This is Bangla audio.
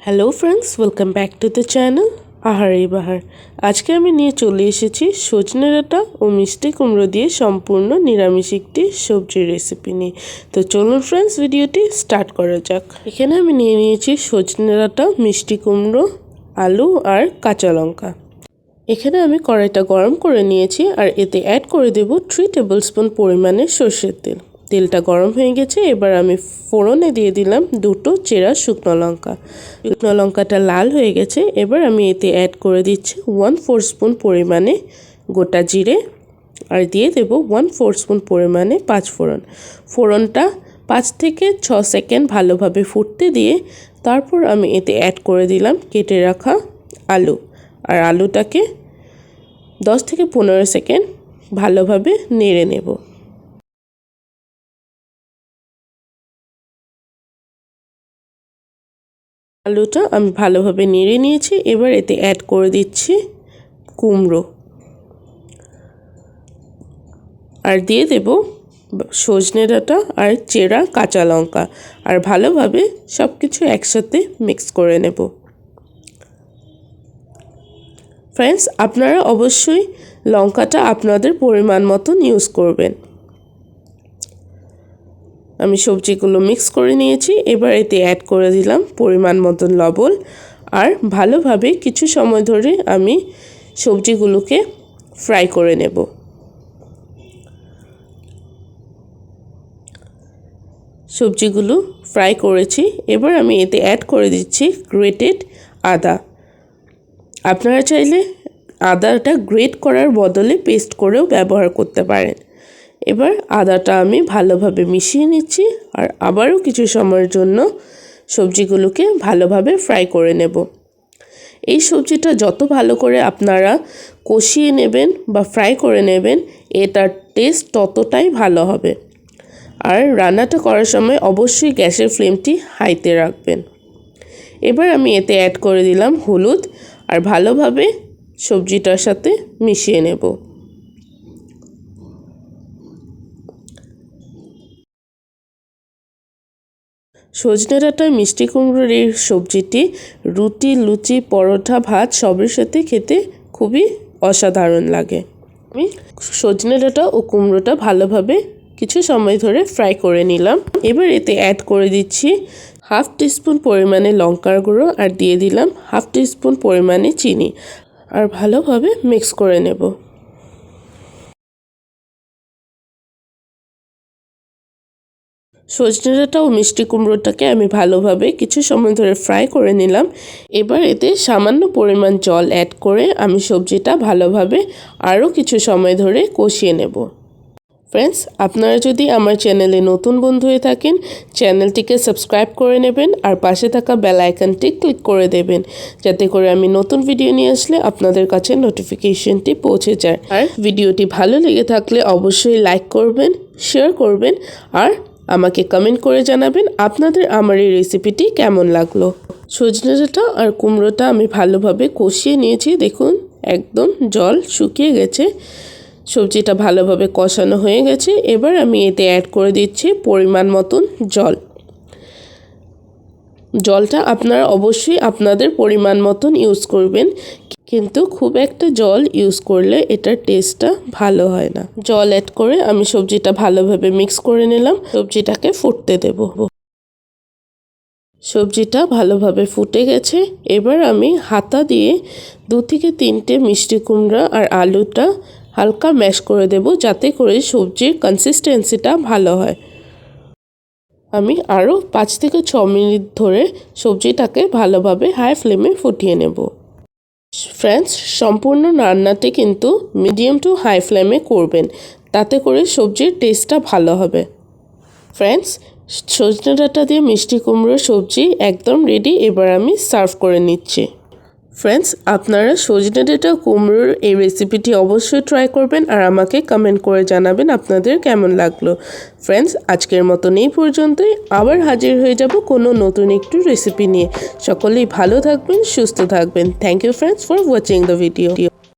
Hello friends, welcome back to the channel আহারে বাহার। আজকে আমি নিয়ে চলে এসেছি সজনে ডাঁটা ও মিষ্টি কুমড়ো দিয়ে সম্পূর্ণ নিরামিষ একটি সবজির রেসিপি নিয়ে। তো চলুন ফ্রেন্ডস, ভিডিওটি স্টার্ট করা যাক। এখানে আমি নিয়ে নিয়েছি সজনে ডাঁটা, মিষ্টি কুমড়ো, আলু আর কাঁচা লঙ্কা। এখানে আমি কড়াইটা গরম করে নিয়েছি আর এতে অ্যাড করে দেব 3 টেবিল স্পুন পরিমাণে সর্ষের তেল। তেলটা গরম হয়ে গেছে, এবার আমি ফোড়নে দিয়ে দিলাম 2টো চেরা শুকনো লঙ্কা। শুকনো লঙ্কাটা লাল হয়ে গেছে, এবার আমি এতে অ্যাড করে দিচ্ছি 1/4 স্পুন পরিমাণে গোটা জিরে আর দিয়ে দেব 1/4 স্পুন পরিমাণে পাঁচফোড়ন। ফোড়নটা 5 থেকে 6 সেকেন্ড ভালোভাবে ফুটতে দিয়ে তারপর আমি এতে অ্যাড করে দিলাম কেটে রাখা আলু। আর আলুটাকে 10 থেকে 15 সেকেন্ড ভালোভাবে নেড়ে নেব। আলুটা আমি ভালোভাবে নেড়ে নিয়েছি, এবার এতে অ্যাড করে দিচ্ছি কুমড়ো আর দিয়ে দেব সজনে ডাঁটা আর চেরা কাঁচা লঙ্কা আর ভালোভাবে সব কিছু একসাথে মিক্স করে নেব। ফ্রেন্ডস, আপনারা অবশ্যই লঙ্কাটা আপনাদের পরিমাণ মতন ইউজ করবেন। আমি সবজিগুলো মিক্স করে নিয়েছি, এবার এতে অ্যাড করে দিলাম পরিমাণ মতন লবণ আর ভালোভাবে কিছু সময় ধরে আমি সবজিগুলোকে ফ্রাই করে নেব। সবজিগুলো ফ্রাই করেছি, এবার আমি এতে অ্যাড করে দিচ্ছি গ্রেটেড আদা। আপনারা চাইলে আদাটা গ্রেট করার বদলে পেস্ট করেও ব্যবহার করতে পারেন। এবার আদাটা আমি ভালোভাবে মিশিয়ে নিচ্ছি আর আবারও কিছু সময়ের জন্য সবজিগুলোকে ভালোভাবে ফ্রাই করে নেব। এই সবজিটা যত ভালো করে আপনারা কষিয়ে নেবেন বা ফ্রাই করে নেবেন, এটার টেস্ট ততটাই ভালো হবে। আর রান্নাটা করার সময় অবশ্যই গ্যাসের ফ্লেমটি হাইতে রাখবেন। এবার আমি এতে অ্যাড করে দিলাম হলুদ আর ভালোভাবে সবজিটার সাথে মিশিয়ে নেব। সজনে ডাঁটা মিষ্টি কুমড়োর এই সবজিটি রুটি, লুচি, পরোটা, ভাত সবের সাথে খেতে খুবই অসাধারণ লাগে। আমি সজনে ডাঁটা ও কুমড়োটা ভালোভাবে কিছু সময় ধরে ফ্রাই করে নিলাম। এবার এতে অ্যাড করে দিচ্ছি 1/2 টিস্পুন পরিমাণে লঙ্কার গুঁড়ো আর দিয়ে দিলাম 1/2 টিস্পুন পরিমাণে চিনি আর ভালোভাবে মিক্স করে নেব। সজনে ডাঁটা ও মিষ্টি কুমড়োটাকে আমি ভালোভাবে কিছু সময় ধরে ফ্রাই করে নিলাম। এবার এতে সামান্য পরিমাণ জল অ্যাড করে আমি সবজিটা ভালোভাবে আরও কিছু সময় ধরে কষিয়ে নেব। ফ্রেন্ডস, আপনারা যদি আমার চ্যানেলে নতুন বন্ধু হয়ে থাকেন, চ্যানেলটিকে সাবস্ক্রাইব করে নেবেন আর পাশে থাকা বেল আইকনটি ক্লিক করে দেবেন, যাতে করে আমি নতুন ভিডিও নিয়ে আসলে আপনাদের কাছে নোটিফিকেশনটি পৌঁছে যায়। আর ভিডিওটি ভালো লেগে থাকলে অবশ্যই লাইক করবেন, শেয়ার করবেন আর আমাকে কমেন্ট করে জানাবেন আপনাদের আমার এই রেসিপিটি কেমন লাগলো। সজনে ডাঁটা আর কুমড়োটা আমি ভালোভাবে কষিয়ে নিয়েছি। দেখুন, একদম জল শুকিয়ে গেছে, সবজিটা ভালোভাবে কষানো হয়ে গেছে। এবার আমি এতে অ্যাড করে দিচ্ছি পরিমাণ মতন জল। জলটা আপনারা অবশ্যই আপনাদের পরিমাণ মতন ইউজ করবেন, কিন্তু খুব একটা জল ইউজ করলে এটার টেস্টটা ভালো হয় না। জল অ্যাড করে আমি সবজিটা ভালোভাবে মিক্স করে নিলাম। সবজিটাকে ফুটতে দেব। সবজিটা ভালোভাবে ফুটে গেছে, এবার আমি হাতা দিয়ে 2 থেকে 3টে মিষ্টি কুমড়া আর আলুটা হালকা ম্যাশ করে দেব, যাতে করে সবজির কনসিস্টেন্সিটা ভালো হয়। আমি আরও 5 থেকে 6 মিনিট ধরে সবজিটাকে ভালোভাবে হাই ফ্লেমে ফুটিয়ে নেব। ফ্রেন্ডস, সম্পূর্ণ রান্নাটি কিন্তু মিডিয়াম টু হাই ফ্লেমে করবেন, তাতে করে সবজির টেস্টটা ভালো হবে। ফ্রেন্ডস, সজনে ডাঁটা দিয়ে মিষ্টি কুমড়োর সবজি একদম রেডি। এবার আমি সার্ভ করে নিচ্ছি। ফ্রেন্ডস, আপনারা সজনে ডাঁটা কুমড়োর এই রেসিপিটি অবশ্যই ট্রাই করবেন আর আমাকে কমেন্ট করে জানাবেন আপনাদের কেমন লাগলো। ফ্রেন্ডস, আজকের মতন এই পর্যন্তই। আবার হাজির হয়ে যাব কোনো নতুন একটু রেসিপি নিয়ে। সকলেই ভালো থাকবেন, সুস্থ থাকবেন। Thank you friends for watching the video.